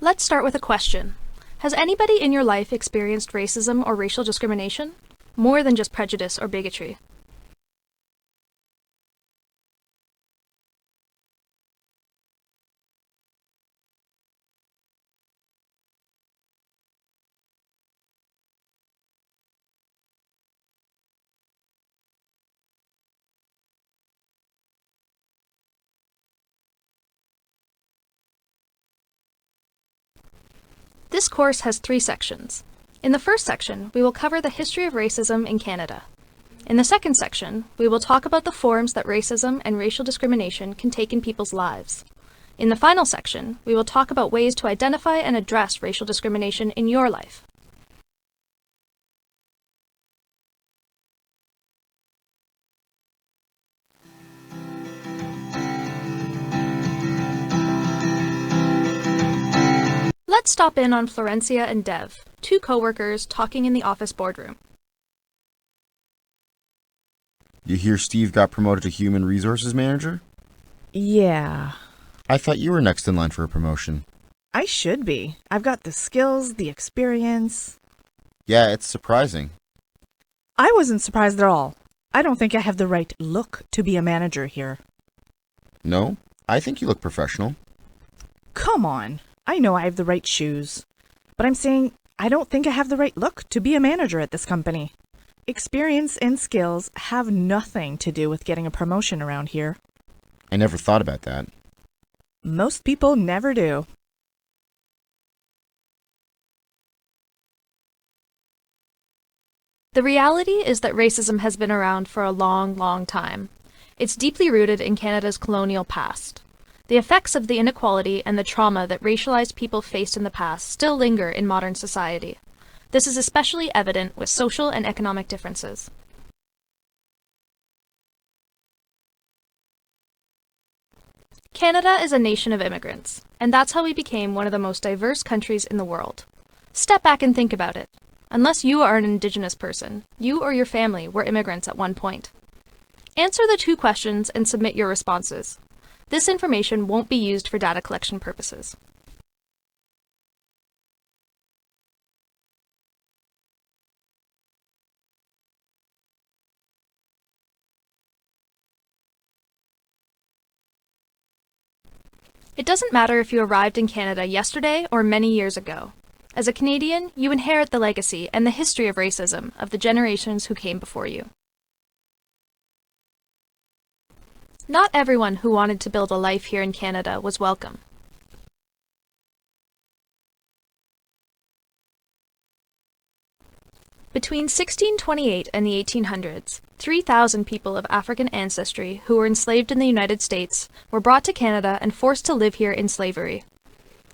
Let's start with a question. Has anybody in your life experienced racism or racial discrimination? More than just prejudice or bigotry. This course has 3 sections. In the first section, we will cover the history of racism in Canada. In the second section, we will talk about the forms that racism and racial discrimination can take in people's lives. In the final section, we will talk about ways to identify and address racial discrimination in your life. Let's stop in on Florencia and Dev, 2 co-workers talking in the office boardroom. You hear Steve got promoted to Human Resources Manager? Yeah. I thought you were next in line for a promotion. I should be. I've got the skills, the experience. Yeah, it's surprising. I wasn't surprised at all. I don't think I have the right look to be a manager here. No? I think you look professional. Come on. I know I have the right shoes. But I'm saying I don't think I have the right look to be a manager at this company. Experience and skills have nothing to do with getting a promotion around here. I never thought about that. Most people never do. The reality is that racism has been around for a long, long time. It's deeply rooted in Canada's colonial past. The effects of the inequality and the trauma that racialized people faced in the past still linger in modern society. This is especially evident with social and economic differences. Canada is a nation of immigrants, and that's how we became one of the most diverse countries in the world. Step back and think about it. Unless you are an Indigenous person, you or your family were immigrants at one point. Answer the 2 questions and submit your responses. This information won't be used for data collection purposes. It doesn't matter if you arrived in Canada yesterday or many years ago. As a Canadian, you inherit the legacy and the history of racism of the generations who came before you. Not everyone who wanted to build a life here in Canada was welcome. Between 1628 and the 1800s, 3,000 people of African ancestry who were enslaved in the United States were brought to Canada and forced to live here in slavery.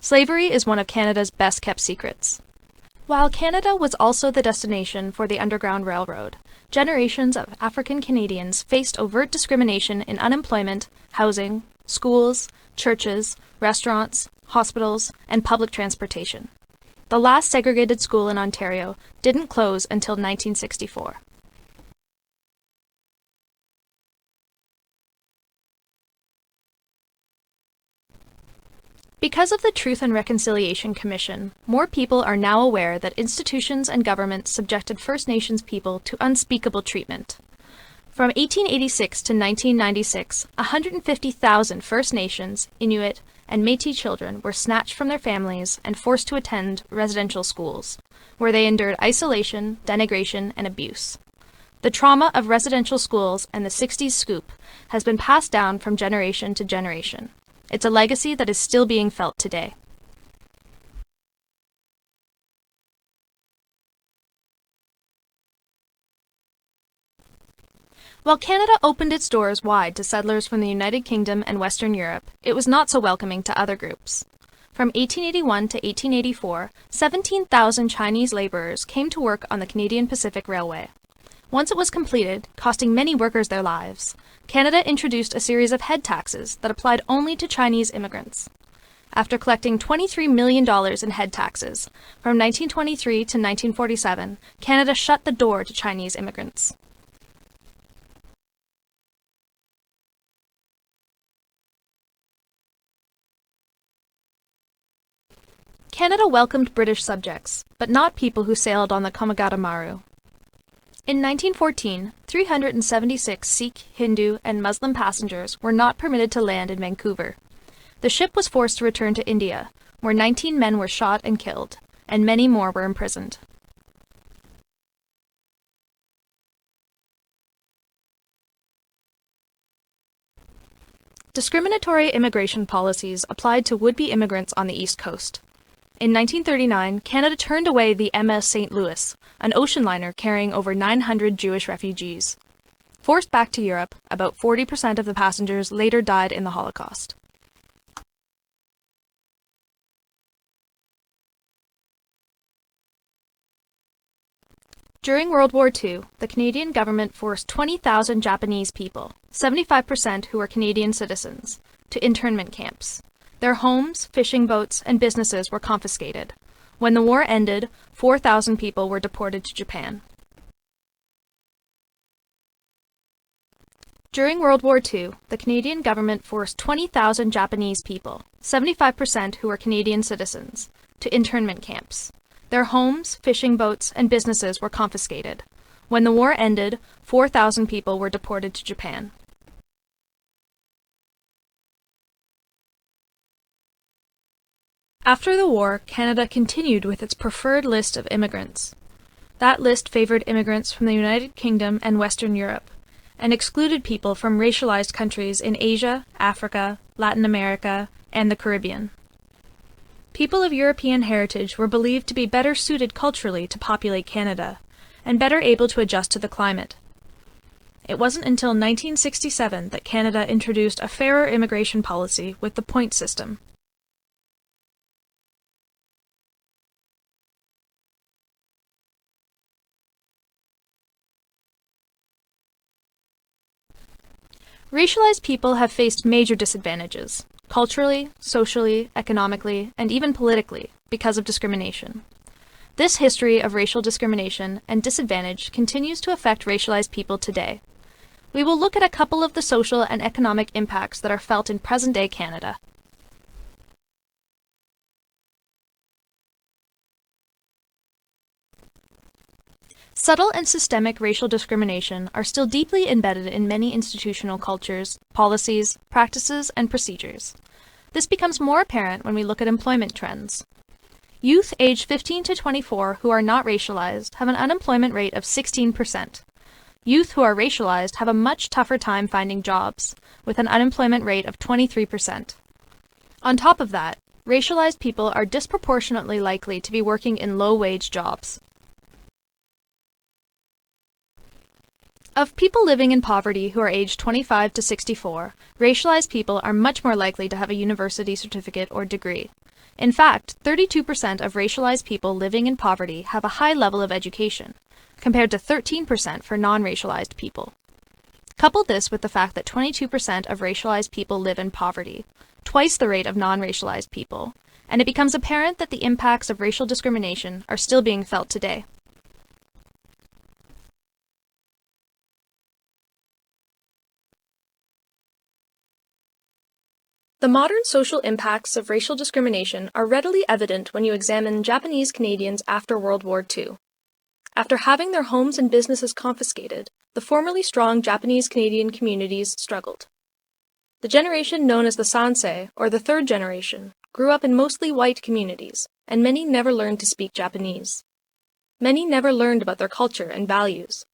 Slavery is one of Canada's best-kept secrets. While Canada was also the destination for the Underground Railroad, generations of African Canadians faced overt discrimination in unemployment, housing, schools, churches, restaurants, hospitals, and public transportation. The last segregated school in Ontario didn't close until 1964. Because of the Truth and Reconciliation Commission, more people are now aware that institutions and governments subjected First Nations people to unspeakable treatment. From 1886 to 1996, 150,000 First Nations, Inuit, and Métis children were snatched from their families and forced to attend residential schools, where they endured isolation, denigration, and abuse. The trauma of residential schools and the 60s scoop has been passed down from generation to generation. It's a legacy that is still being felt today. While Canada opened its doors wide to settlers from the United Kingdom and Western Europe, it was not so welcoming to other groups. From 1881 to 1884, 17,000 Chinese laborers came to work on the Canadian Pacific Railway. Once it was completed, costing many workers their lives, Canada introduced a series of head taxes that applied only to Chinese immigrants. After collecting $23 million in head taxes, from 1923 to 1947, Canada shut the door to Chinese immigrants. Canada welcomed British subjects, but not people who sailed on the Komagata-maru. In 1914, 376 Sikh, Hindu, and Muslim passengers were not permitted to land in Vancouver. The ship was forced to return to India, where 19 men were shot and killed, and many more were imprisoned. Discriminatory immigration policies applied to would-be immigrants on the East Coast. In 1939, Canada turned away the MS St. Louis, an ocean liner carrying over 900 Jewish refugees. Forced back to Europe, about 40% of the passengers later died in the Holocaust. During World War II, the Canadian government forced 20,000 Japanese people, 75% who were Canadian citizens, to internment camps. Their homes, fishing boats, and businesses were confiscated. When the war ended, 4,000 people were deported to Japan. During World War II, the Canadian government forced 20,000 Japanese people, 75% who were Canadian citizens, to internment camps. Their homes, fishing boats, and businesses were confiscated. When the war ended, 4,000 people were deported to Japan. After the war, Canada continued with its preferred list of immigrants. That list favored immigrants from the United Kingdom and Western Europe, and excluded people from racialized countries in Asia, Africa, Latin America, and the Caribbean. People of European heritage were believed to be better suited culturally to populate Canada, and better able to adjust to the climate. It wasn't until 1967 that Canada introduced a fairer immigration policy with the point system. Racialized people have faced major disadvantages, culturally, socially, economically, and even politically, because of discrimination. This history of racial discrimination and disadvantage continues to affect racialized people today. We will look at a couple of the social and economic impacts that are felt in present-day Canada. Subtle and systemic racial discrimination are still deeply embedded in many institutional cultures, policies, practices, and procedures. This becomes more apparent when we look at employment trends. Youth aged 15 to 24 who are not racialized have an unemployment rate of 16%. Youth who are racialized have a much tougher time finding jobs, with an unemployment rate of 23%. On top of that, racialized people are disproportionately likely to be working in low-wage jobs. Of people living in poverty who are aged 25 to 64, racialized people are much more likely to have a university certificate or degree. In fact, 32% of racialized people living in poverty have a high level of education, compared to 13% for non-racialized people. Couple this with the fact that 22% of racialized people live in poverty, twice the rate of non-racialized people, and it becomes apparent that the impacts of racial discrimination are still being felt today. The modern social impacts of racial discrimination are readily evident when you examine Japanese Canadians after World War II. After having their homes and businesses confiscated, the formerly strong Japanese Canadian communities struggled. The generation known as the Sansei, or the third generation, grew up in mostly white communities, and many never learned to speak Japanese. Many never learned about their culture and values.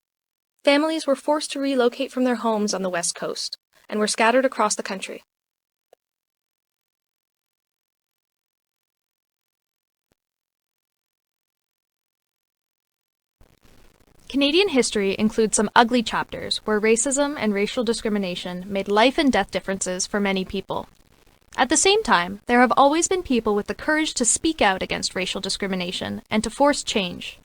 Families were forced to relocate from their homes on the West Coast, and were scattered across the country. Canadian history includes some ugly chapters where racism and racial discrimination made life and death differences for many people. At the same time, there have always been people with the courage to speak out against racial discrimination and to force change.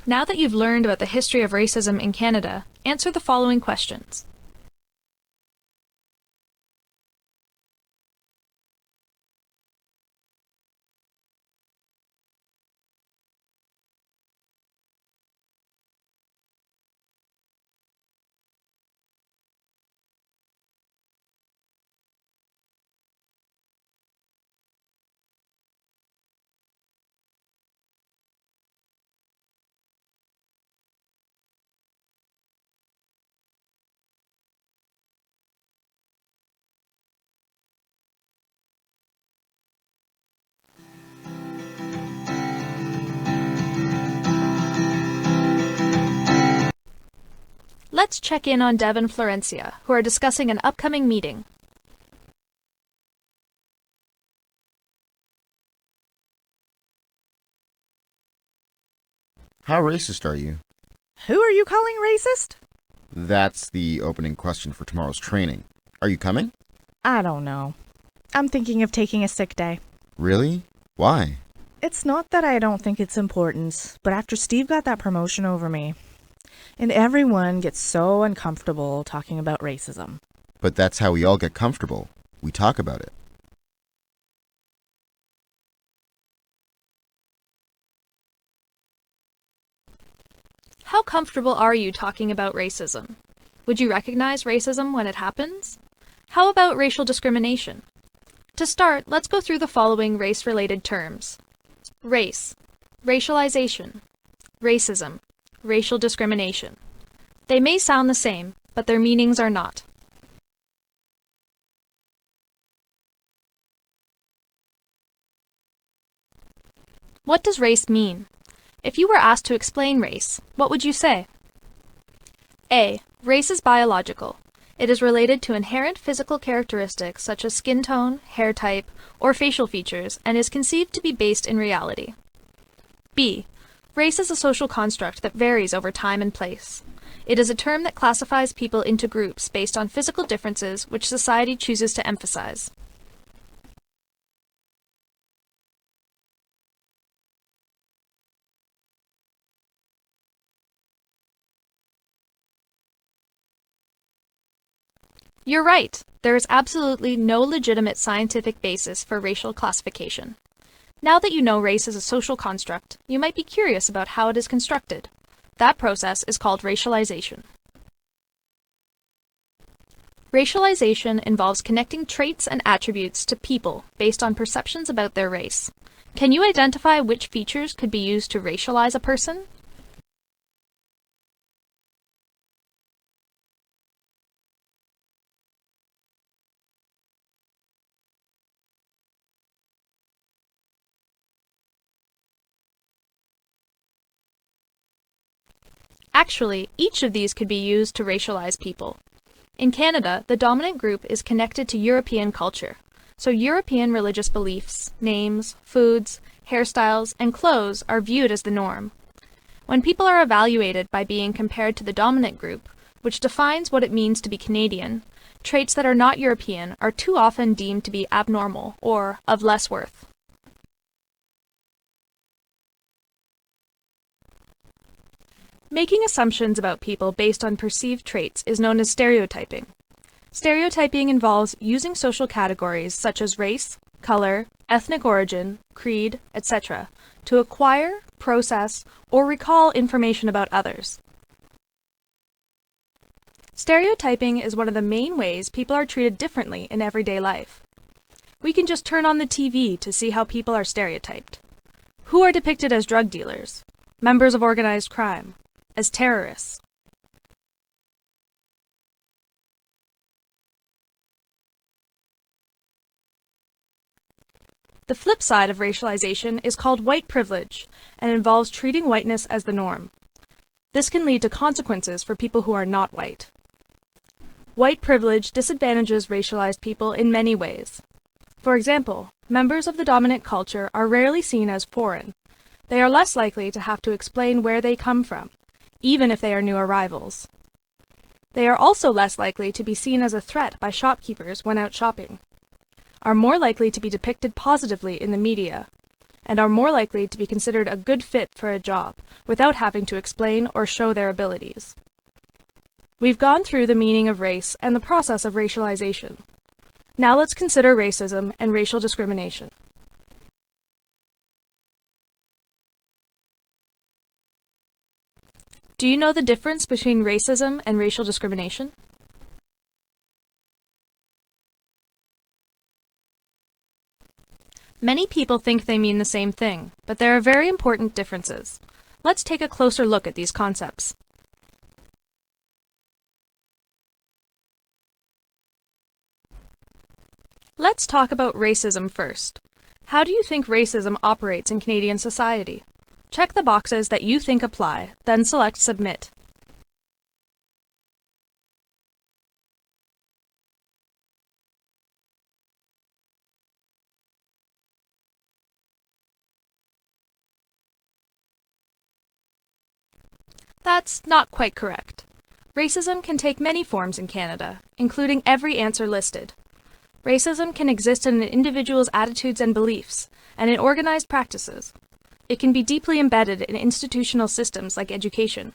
Now that you've learned about the history of racism in Canada, answer the following questions. Let's check in on Deb and Florencia, who are discussing an upcoming meeting. How racist are you? Who are you calling racist? That's the opening question for tomorrow's training. Are you coming? I don't know. I'm thinking of taking a sick day. Really? Why? It's not that I don't think it's important, but after Steve got that promotion over me, and everyone gets so uncomfortable talking about racism. But that's how we all get comfortable. We talk about it. How comfortable are you talking about racism? Would you recognize racism when it happens? How about racial discrimination? To start, let's go through the following race-related terms. Race, racialization, racism, racial discrimination. They may sound the same, but their meanings are not. What does race mean? If you were asked to explain race, what would you say? A. Race is biological. It is related to inherent physical characteristics such as skin tone, hair type, or facial features, and is conceived to be based in reality. B. Race is a social construct that varies over time and place. It is a term that classifies people into groups based on physical differences which society chooses to emphasize. You're right. There is absolutely no legitimate scientific basis for racial classification. Now that you know race is a social construct, you might be curious about how it is constructed. That process is called racialization. Racialization involves connecting traits and attributes to people based on perceptions about their race. Can you identify which features could be used to racialize a person? Actually, each of these could be used to racialize people. In Canada, the dominant group is connected to European culture, so European religious beliefs, names, foods, hairstyles, and clothes are viewed as the norm. When people are evaluated by being compared to the dominant group, which defines what it means to be Canadian, traits that are not European are too often deemed to be abnormal or of less worth. Making assumptions about people based on perceived traits is known as stereotyping. Stereotyping involves using social categories such as race, color, ethnic origin, creed, etc. to acquire, process, or recall information about others. Stereotyping is one of the main ways people are treated differently in everyday life. We can just turn on the TV to see how people are stereotyped. Who are depicted as drug dealers, members of organized crime, as terrorists? The flip side of racialization is called white privilege and involves treating whiteness as the norm. This can lead to consequences for people who are not white. White privilege disadvantages racialized people in many ways. For example, members of the dominant culture are rarely seen as foreign. They are less likely to have to explain where they come from, even if they are new arrivals. They are also less likely to be seen as a threat by shopkeepers when out shopping, are more likely to be depicted positively in the media, and are more likely to be considered a good fit for a job without having to explain or show their abilities. We've gone through the meaning of race and the process of racialization. Now let's consider racism and racial discrimination. Do you know the difference between racism and racial discrimination? Many people think they mean the same thing, but there are very important differences. Let's take a closer look at these concepts. Let's talk about racism first. How do you think racism operates in Canadian society? Check the boxes that you think apply, then select Submit. That's not quite correct. Racism can take many forms in Canada, including every answer listed. Racism can exist in an individual's attitudes and beliefs, and in organized practices. It can be deeply embedded in institutional systems like education.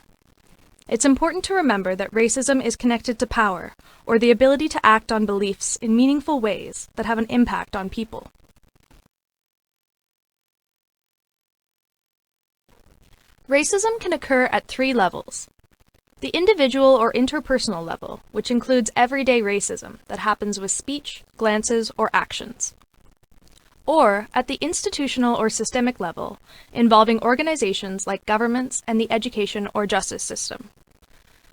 It's important to remember that racism is connected to power, or the ability to act on beliefs in meaningful ways that have an impact on people. Racism can occur at 3 levels. The individual or interpersonal level, which includes everyday racism that happens with speech, glances, or actions. Or at the institutional or systemic level, involving organizations like governments and the education or justice system.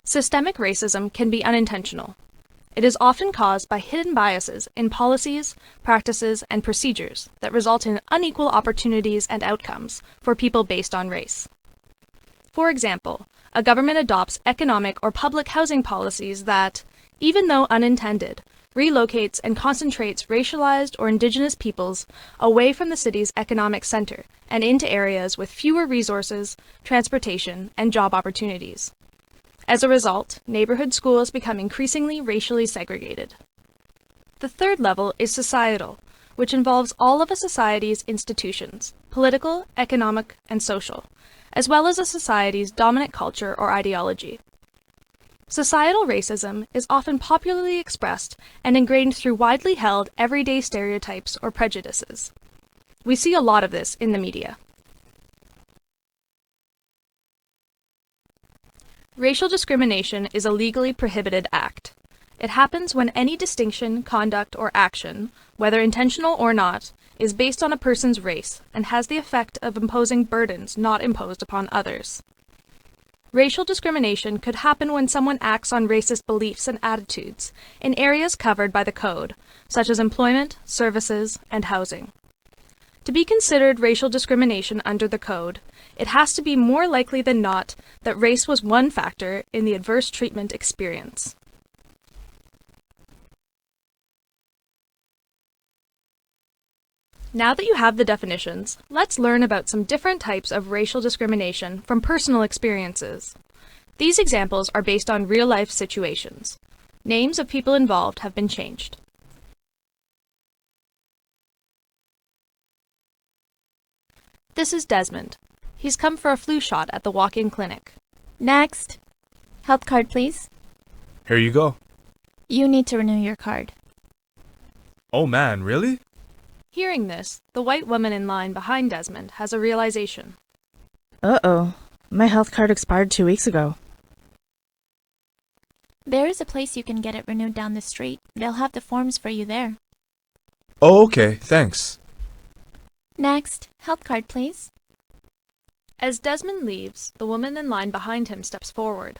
Systemic racism can be unintentional. It is often caused by hidden biases in policies, practices, and procedures that result in unequal opportunities and outcomes for people based on race. For example, a government adopts economic or public housing policies that, even though unintended, relocates and concentrates racialized or Indigenous peoples away from the city's economic center and into areas with fewer resources, transportation, and job opportunities. As a result, neighborhood schools become increasingly racially segregated. The third level is societal, which involves all of a society's institutions, political, economic, and social, as well as a society's dominant culture or ideology. Societal racism is often popularly expressed and ingrained through widely held everyday stereotypes or prejudices. We see a lot of this in the media. Racial discrimination is a legally prohibited act. It happens when any distinction, conduct, or action, whether intentional or not, is based on a person's race and has the effect of imposing burdens not imposed upon others. Racial discrimination could happen when someone acts on racist beliefs and attitudes in areas covered by the code, such as employment, services, and housing. To be considered racial discrimination under the code, it has to be more likely than not that race was one factor in the adverse treatment experience. Now that you have the definitions, let's learn about some different types of racial discrimination from personal experiences. These examples are based on real-life situations. Names of people involved have been changed. This is Desmond. He's come for a flu shot at the walk-in clinic. Next. Health card, please. Here you go. You need to renew your card. Oh man, really? Hearing this, the white woman in line behind Desmond has a realization. Uh-oh. My health card expired 2 weeks ago. There is a place you can get it renewed down the street. They'll have the forms for you there. Oh, okay, thanks. Next. Health card, please. As Desmond leaves, the woman in line behind him steps forward.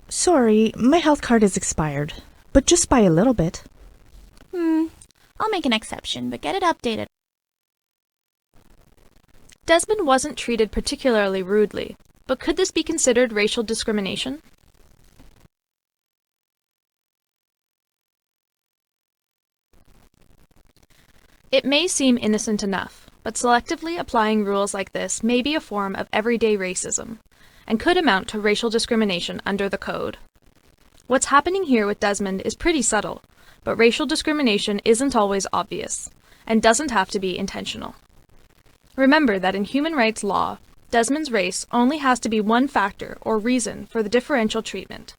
Sorry, my health card is expired, but just by a little bit. I'll make an exception, but get it updated. Desmond wasn't treated particularly rudely, but could this be considered racial discrimination? It may seem innocent enough, but selectively applying rules like this may be a form of everyday racism, and could amount to racial discrimination under the code. What's happening here with Desmond is pretty subtle, but racial discrimination isn't always obvious, and doesn't have to be intentional. Remember that in human rights law, Desmond's race only has to be one factor or reason for the differential treatment,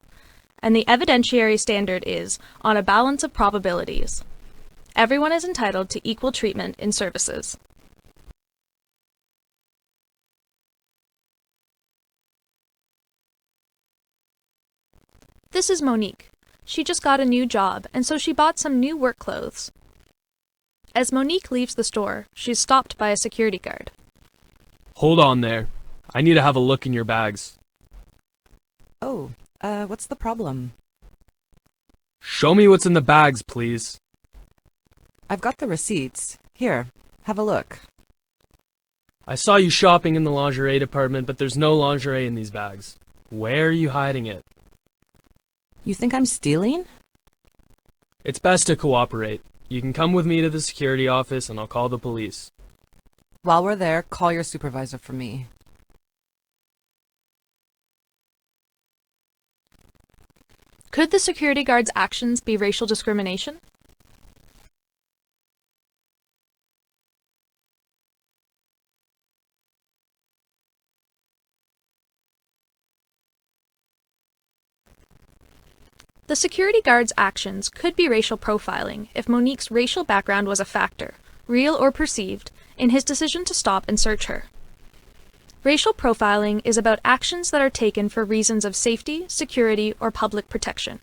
and the evidentiary standard is on a balance of probabilities. Everyone is entitled to equal treatment in services. This is Monique. She just got a new job, and so she bought some new work clothes. As Monique leaves the store, she's stopped by a security guard. Hold on there. I need to have a look in your bags. Oh, what's the problem? Show me what's in the bags, please. I've got the receipts. Here, have a look. I saw you shopping in the lingerie department, but there's no lingerie in these bags. Where are you hiding it? You think I'm stealing? It's best to cooperate. You can come with me to the security office and I'll call the police. While we're there, call your supervisor for me. Could the security guard's actions be racial discrimination? The security guard's actions could be racial profiling if Monique's racial background was a factor, real or perceived, in his decision to stop and search her. Racial profiling is about actions that are taken for reasons of safety, security, or public protection.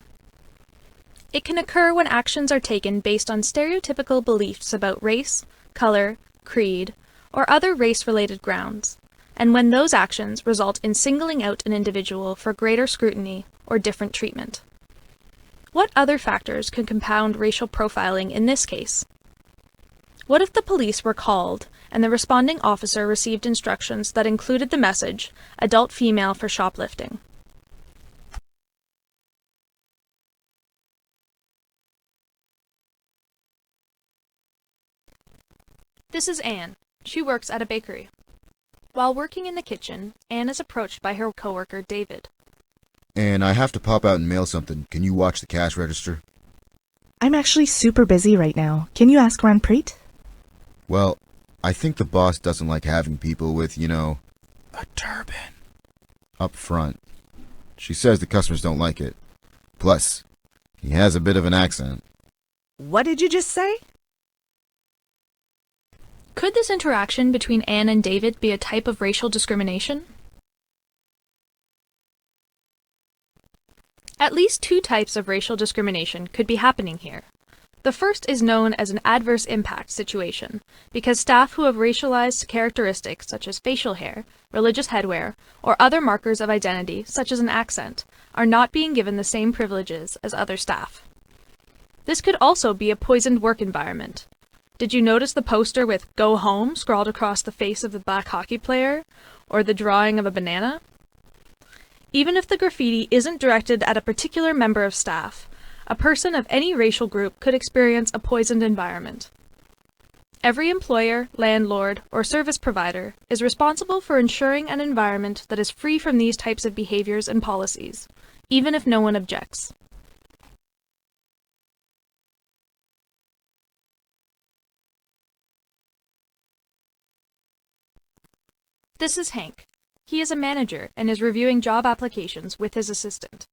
It can occur when actions are taken based on stereotypical beliefs about race, color, creed, or other race-related grounds, and when those actions result in singling out an individual for greater scrutiny or different treatment. What other factors can compound racial profiling in this case? What if the police were called and the responding officer received instructions that included the message, "Adult female for shoplifting"? This is Anne. She works at a bakery. While working in the kitchen, Anne is approached by her coworker, David. And I have to pop out and mail something. Can you watch the cash register? I'm actually super busy right now. Can you ask Ranpreet? Well, I think the boss doesn't like having people with, a turban up front. She says the customers don't like it. Plus, he has a bit of an accent. What did you just say? Could this interaction between Anne and David be a type of racial discrimination? At least two types of racial discrimination could be happening here. The first is known as an adverse impact situation, because staff who have racialized characteristics such as facial hair, religious headwear, or other markers of identity such as an accent are not being given the same privileges as other staff. This could also be a poisoned work environment. Did you notice the poster with "Go Home" scrawled across the face of the black hockey player, or the drawing of a banana? Even if the graffiti isn't directed at a particular member of staff, a person of any racial group could experience a poisoned environment. Every employer, landlord, or service provider is responsible for ensuring an environment that is free from these types of behaviors and policies, even if no one objects. This is Hank. He is a manager and is reviewing job applications with his assistant.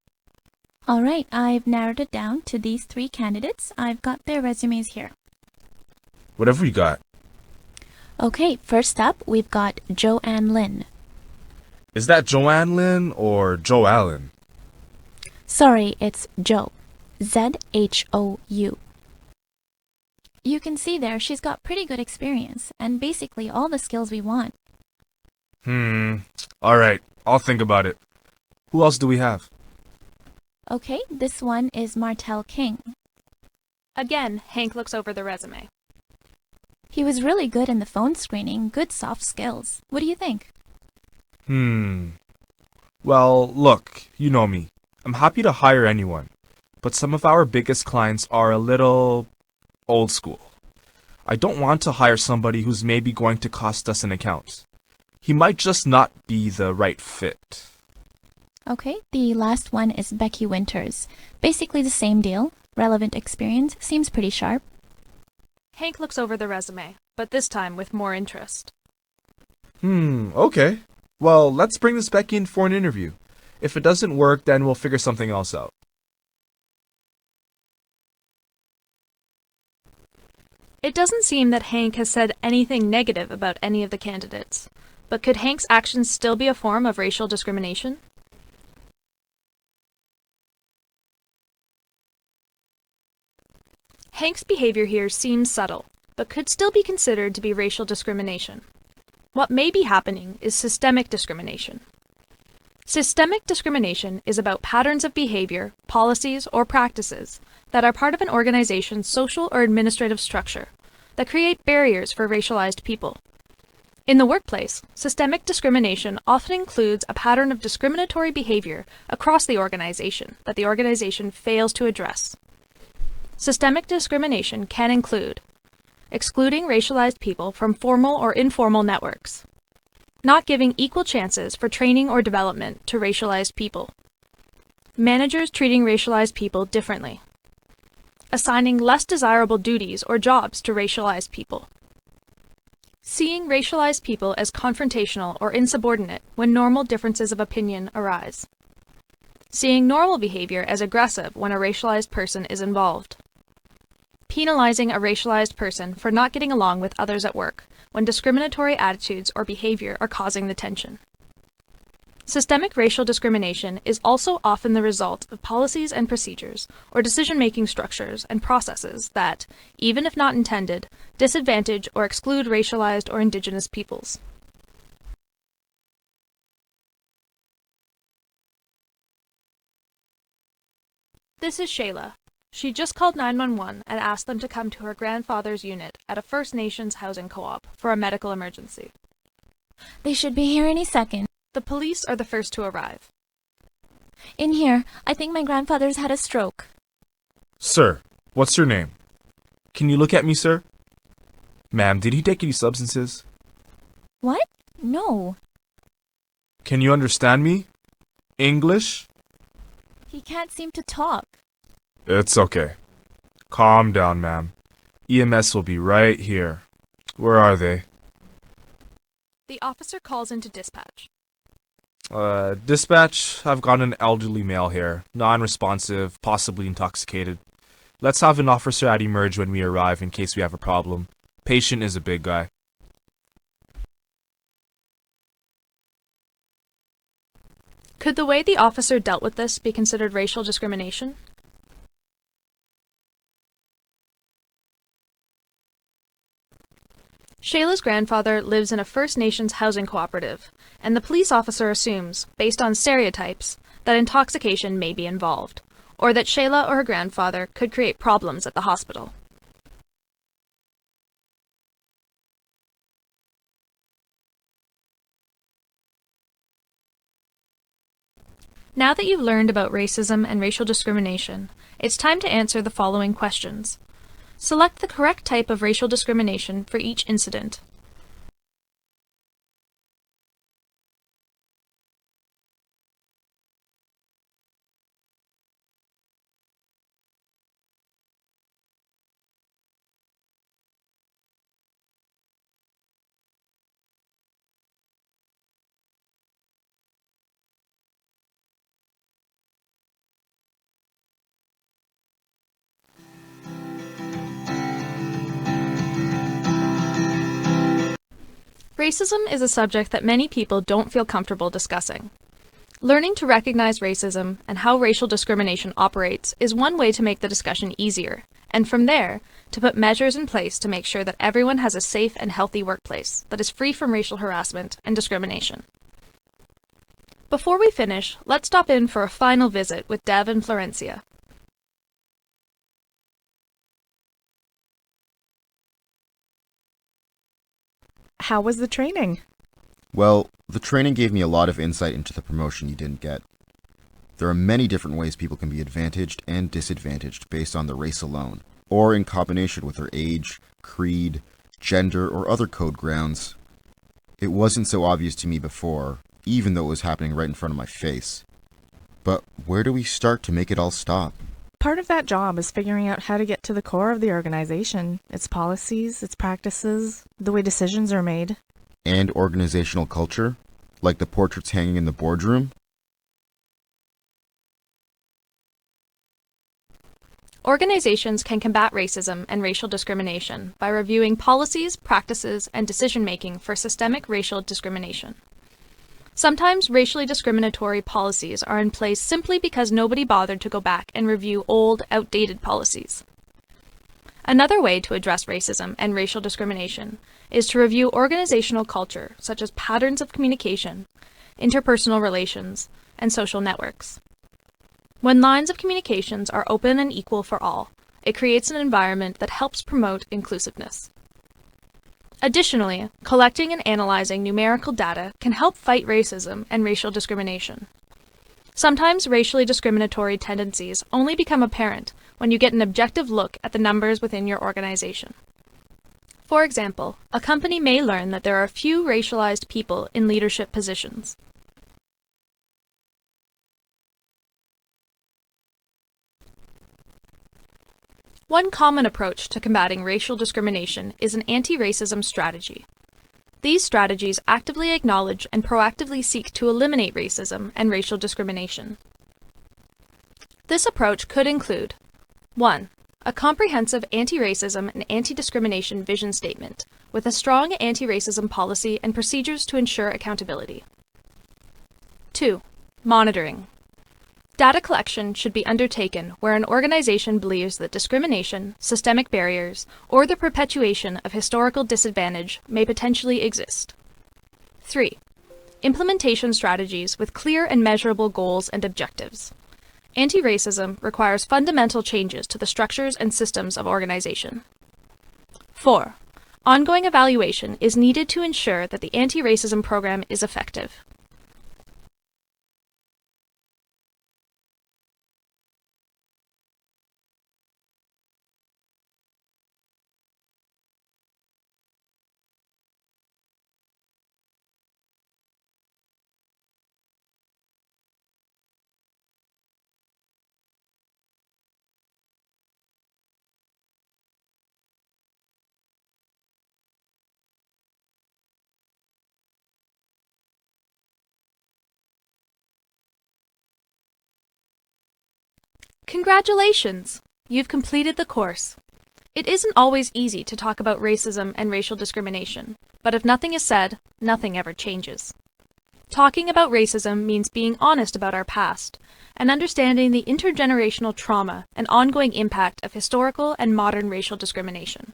All right, I've narrowed it down to these 3 candidates. I've got their resumes here. Whatever you got. Okay, first up, we've got Joanne Lynn. Is that Joanne Lynn or Joe Allen? Sorry, it's Joe. Z-H-O-U. You can see there she's got pretty good experience and basically all the skills we want. Alright, I'll think about it. Who else do we have? Okay, this one is Martel King. Again, Hank looks over the resume. He was really good in the phone screening, good soft skills. What do you think? Well, look, you know me. I'm happy to hire anyone, but some of our biggest clients are a little old school. I don't want to hire somebody who's maybe going to cost us an account. He might just not be the right fit. Okay, the last one is Becky Winters. Basically the same deal. Relevant experience, seems pretty sharp. Hank looks over the resume, but this time with more interest. Okay. Well, let's bring this Becky in for an interview. If it doesn't work, then we'll figure something else out. It doesn't seem that Hank has said anything negative about any of the candidates, but could Hank's actions still be a form of racial discrimination? Hank's behavior here seems subtle, but could still be considered to be racial discrimination. What may be happening is systemic discrimination. Systemic discrimination is about patterns of behavior, policies, or practices that are part of an organization's social or administrative structure that create barriers for racialized people. In the workplace, systemic discrimination often includes a pattern of discriminatory behavior across the organization that the organization fails to address. Systemic discrimination can include excluding racialized people from formal or informal networks, not giving equal chances for training or development to racialized people, Managers treating racialized people differently. Assigning less desirable duties or jobs to racialized people. Seeing racialized people as confrontational or insubordinate when normal differences of opinion arise. Seeing normal behavior as aggressive when a racialized person is involved. Penalizing a racialized person for not getting along with others at work when discriminatory attitudes or behavior are causing the tension. Systemic racial discrimination is also often the result of policies and procedures or decision-making structures and processes that, even if not intended, disadvantage or exclude racialized or indigenous peoples. This is Shayla. She just called 911 and asked them to come to her grandfather's unit at a First Nations housing co-op for a medical emergency. They should be here any second. The police are the first to arrive. In here, I think my grandfather's had a stroke. Sir, what's your name? Can you look at me, sir? Ma'am, did he take any substances? What? No. Can you understand me? English? He can't seem to talk. It's okay. Calm down, ma'am. EMS will be right here. Where are they? The officer calls into dispatch. Dispatch, I've got an elderly male here, non-responsive, possibly intoxicated. Let's have an officer at emerge when we arrive in case we have a problem. Patient is a big guy. Could the way the officer dealt with this be considered racial discrimination? Shayla's grandfather lives in a First Nations housing cooperative, and the police officer assumes, based on stereotypes, that intoxication may be involved, or that Shayla or her grandfather could create problems at the hospital. Now that you've learned about racism and racial discrimination, it's time to answer the following questions. Select the correct type of racial discrimination for each incident. Racism is a subject that many people don't feel comfortable discussing. Learning to recognize racism and how racial discrimination operates is one way to make the discussion easier, and from there, to put measures in place to make sure that everyone has a safe and healthy workplace that is free from racial harassment and discrimination. Before we finish, let's stop in for a final visit with Dev and Florencia. How was the training? Well, the training gave me a lot of insight into the promotion you didn't get. There are many different ways people can be advantaged and disadvantaged based on their race alone, or in combination with their age, creed, gender, or other code grounds. It wasn't so obvious to me before, even though it was happening right in front of my face. But where do we start to make it all stop? Part of that job is figuring out how to get to the core of the organization, its policies, its practices, the way decisions are made. And organizational culture? Like the portraits hanging in the boardroom? Organizations can combat racism and racial discrimination by reviewing policies, practices, and decision-making for systemic racial discrimination. Sometimes racially discriminatory policies are in place simply because nobody bothered to go back and review old, outdated policies. Another way to address racism and racial discrimination is to review organizational culture, such as patterns of communication, interpersonal relations, and social networks. When lines of communications are open and equal for all, it creates an environment that helps promote inclusiveness. Additionally, collecting and analyzing numerical data can help fight racism and racial discrimination. Sometimes racially discriminatory tendencies only become apparent when you get an objective look at the numbers within your organization. For example, a company may learn that there are few racialized people in leadership positions. One common approach to combating racial discrimination is an anti-racism strategy. These strategies actively acknowledge and proactively seek to eliminate racism and racial discrimination. This approach could include 1. A comprehensive anti-racism and anti-discrimination vision statement with a strong anti-racism policy and procedures to ensure accountability. 2. Monitoring. Data collection should be undertaken where an organization believes that discrimination, systemic barriers, or the perpetuation of historical disadvantage may potentially exist. 3. Implementation strategies with clear and measurable goals and objectives. Anti-racism requires fundamental changes to the structures and systems of organization. 4. Ongoing evaluation is needed to ensure that the anti-racism program is effective. Congratulations! You've completed the course. It isn't always easy to talk about racism and racial discrimination, but if nothing is said, nothing ever changes. Talking about racism means being honest about our past and understanding the intergenerational trauma and ongoing impact of historical and modern racial discrimination.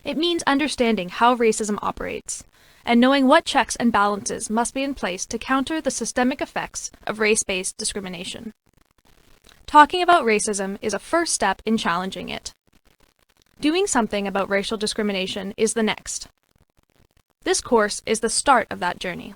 It means understanding how racism operates and knowing what checks and balances must be in place to counter the systemic effects of race-based discrimination. Talking about racism is a first step in challenging it. Doing something about racial discrimination is the next. This course is the start of that journey.